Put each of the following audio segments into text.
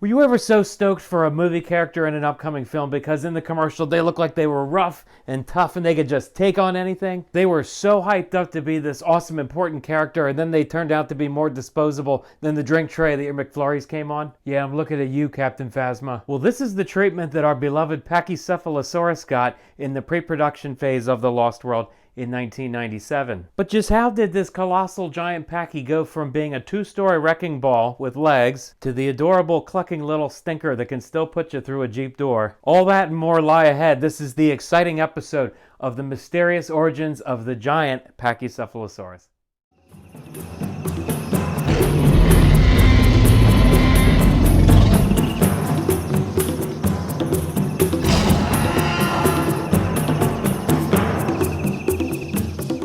Were you ever so stoked for a movie character in an upcoming film because in the commercial they looked like they were rough and tough and they could just take on anything? They were so hyped up to be this awesome, important character, and then they turned out to be more disposable than the drink tray that your McFlurries came on? Yeah, I'm looking at you, Captain Phasma. Well, this is the treatment that our beloved Pachycephalosaurus got in the pre-production phase of The Lost World in 1997. But just how did this colossal giant Pachy go from being a two-story wrecking ball with legs to the adorable clucking little stinker that can still put you through a Jeep door? All that and more lie ahead. This is the exciting episode of the mysterious origins of the giant Pachycephalosaurus.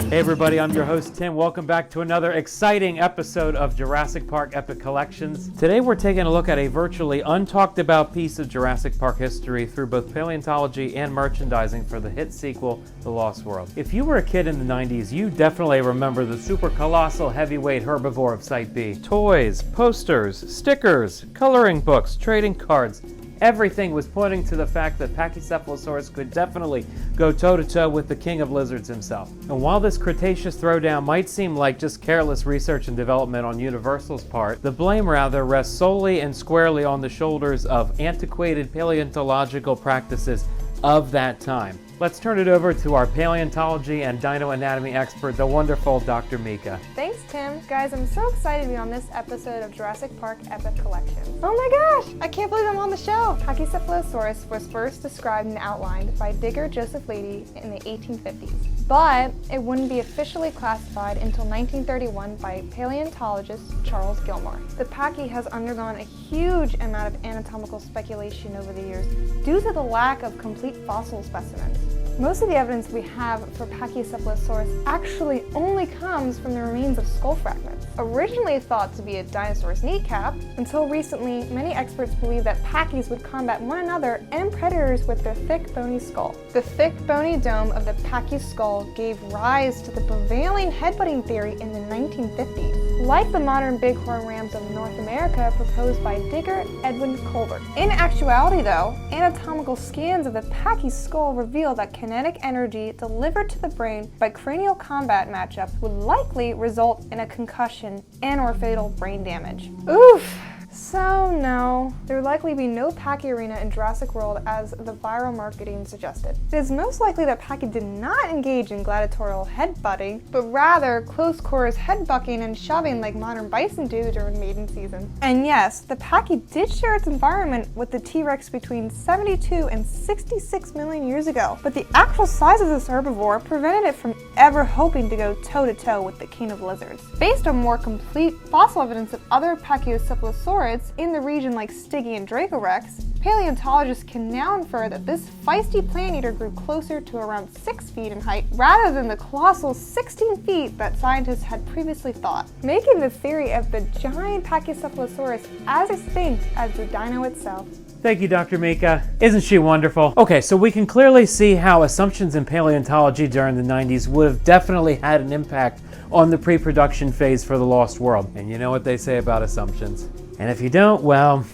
Hey everybody, I'm your host Tim. Welcome back to another exciting episode of Jurassic Park Epic Collections. Today we're taking a look at a virtually untalked about piece of Jurassic Park history through both paleontology and merchandising for the hit sequel, The Lost World. If you were a kid in the 90s, you definitely remember the super colossal heavyweight herbivore of Site B. Toys, posters, stickers, coloring books, trading cards. Everything was pointing to the fact that Pachycephalosaurus could definitely go toe-to-toe with the king of lizards himself. And while this Cretaceous throwdown might seem like just careless research and development on Universal's part, the blame rather rests solely and squarely on the shoulders of antiquated paleontological practices of that time. Let's turn it over to our paleontology and dino anatomy expert, the wonderful Dr. Mika. Thanks, Tim. Guys, I'm so excited to be on this episode of Jurassic Park Epic Collections. Oh my gosh, I can't believe I'm on the show. Pachycephalosaurus was first described and outlined by digger Joseph Leidy in the 1850s, but it wouldn't be officially classified until 1931 by paleontologist Charles Gilmore. The Pachy has undergone a huge amount of anatomical speculation over the years due to the lack of complete fossil specimens. Most of the evidence we have for Pachycephalosaurus actually only comes from the remains of skull fragments. Originally thought to be a dinosaur's kneecap, until recently many experts believe that Pachys would combat one another and predators with their thick bony skull. The thick bony dome of the Pachy skull gave rise to the prevailing headbutting theory in the 1950s, like the modern bighorn rams of North America proposed by digger Edwin Colbert. In actuality though, anatomical scans of the Pachy skull reveal that kinetic energy delivered to the brain by cranial combat matchups would likely result in a concussion and or fatal brain damage. Oof! So no, there would likely be no Pachy arena in Jurassic World as the viral marketing suggested. It is most likely that Pachy did not engage in gladiatorial headbutting, but rather close quarters headbucking and shoving like modern bison do during mating season. And yes, the Pachy did share its environment with the T-Rex between 72 and 66 million years ago, but the actual size of this herbivore prevented it from ever hoping to go toe-to-toe with the king of lizards. Based on more complete fossil evidence of other Pachycephalosaurids in the region like Stygia and Dracorex, paleontologists can now infer that this feisty plant eater grew closer to around 6 feet in height rather than the colossal 16 feet that scientists had previously thought, making the theory of the giant Pachycephalosaurus as extinct as the dino itself. Thank you, Dr. Mika. Isn't she wonderful? Okay, so we can clearly see how assumptions in paleontology during the 90s would have definitely had an impact on the pre-production phase for The Lost World. And you know what they say about assumptions. And if you don't, well,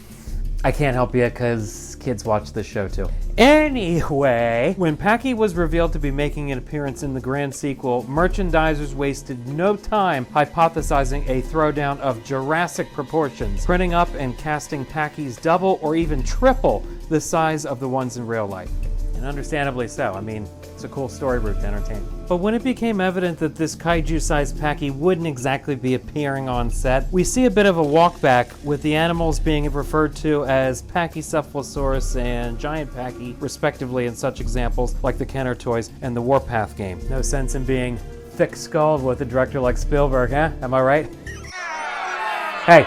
I can't help you because kids watch this show too. Anyway, when Pachy was revealed to be making an appearance in the grand sequel, merchandisers wasted no time hypothesizing a throwdown of Jurassic proportions, printing up and casting Pachys double or even triple the size of the ones in real life. And understandably so. I mean, it's a cool story route to entertain. But when it became evident that this kaiju-sized Pachy wouldn't exactly be appearing on set, we see a bit of a walkback with the animals being referred to as Pachycephalosaurus and Giant Pachy, respectively, in such examples like the Kenner toys and the Warpath game. No sense in being thick-skulled with a director like Spielberg, huh? Am I right? Hey!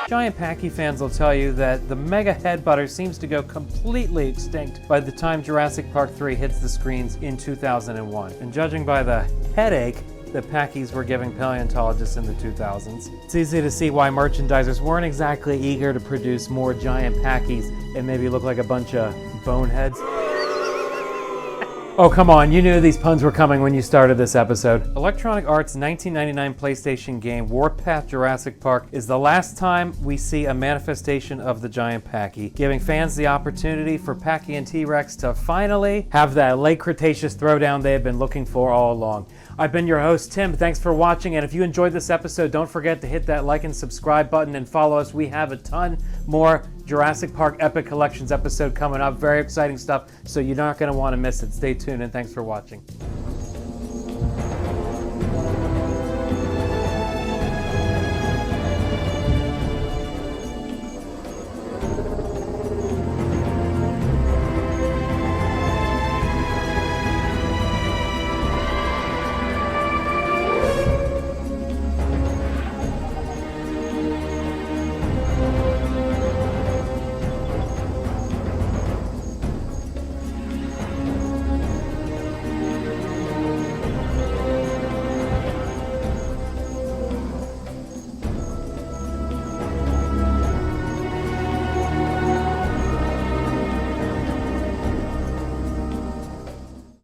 Giant Pachy fans will tell you that the mega headbutter seems to go completely extinct by the time Jurassic Park 3 hits the screens in 2001. And judging by the headache that Pachys were giving paleontologists in the 2000s, it's easy to see why merchandisers weren't exactly eager to produce more giant Pachys and maybe look like a bunch of boneheads. Oh, come on, you knew these puns were coming when you started this episode. Electronic Arts' 1999 PlayStation game Warpath Jurassic Park is the last time we see a manifestation of the giant Pachy, giving fans the opportunity for Pachy and T-Rex to finally have that late Cretaceous throwdown they have been looking for all along. I've been your host, Tim. Thanks for watching, and if you enjoyed this episode, don't forget to hit that like and subscribe button and follow us. We have a ton more Jurassic Park Epic Collections episode coming up. Very exciting stuff, so you're not going to want to miss it. Stay tuned, and thanks for watching.